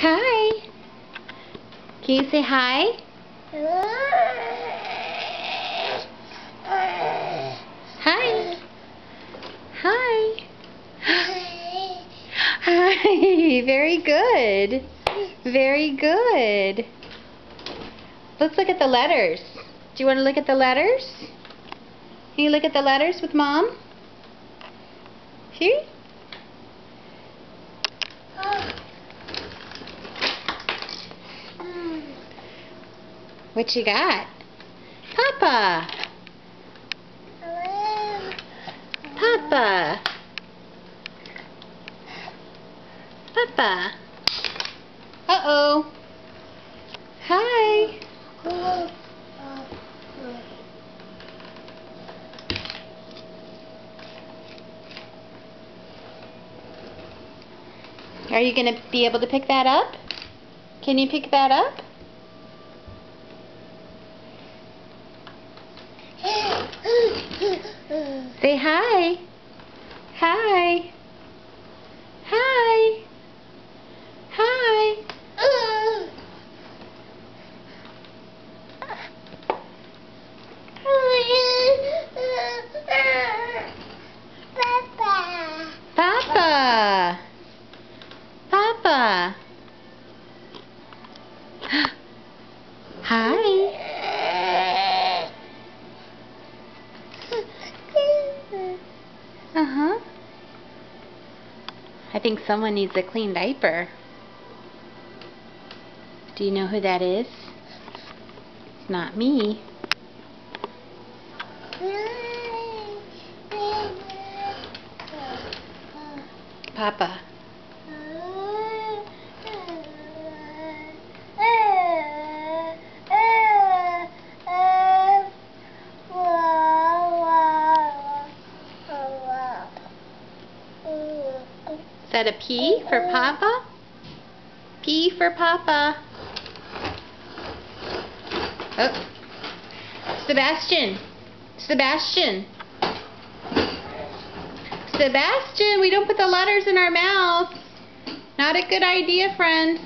Hi. Can you say hi? Hi. Hi. Hi. Very good. Very good. Let's look at the letters. Do you want to look at the letters? Can you look at the letters with Mom? Here? What you got? Papa. Papa. Papa. Uh-oh. Hi. Are you going to be able to pick that up? Can you pick that up? Say hi. Hi. Hi. Hi. Papa. Papa. Hi. Uh-huh. I think someone needs a clean diaper. Do you know who that is? It's not me. Papa. Is that a P for Papa? P for Papa. Oh. Sebastian. Sebastian. Sebastian, we don't put the letters in our mouth. Not a good idea, friend.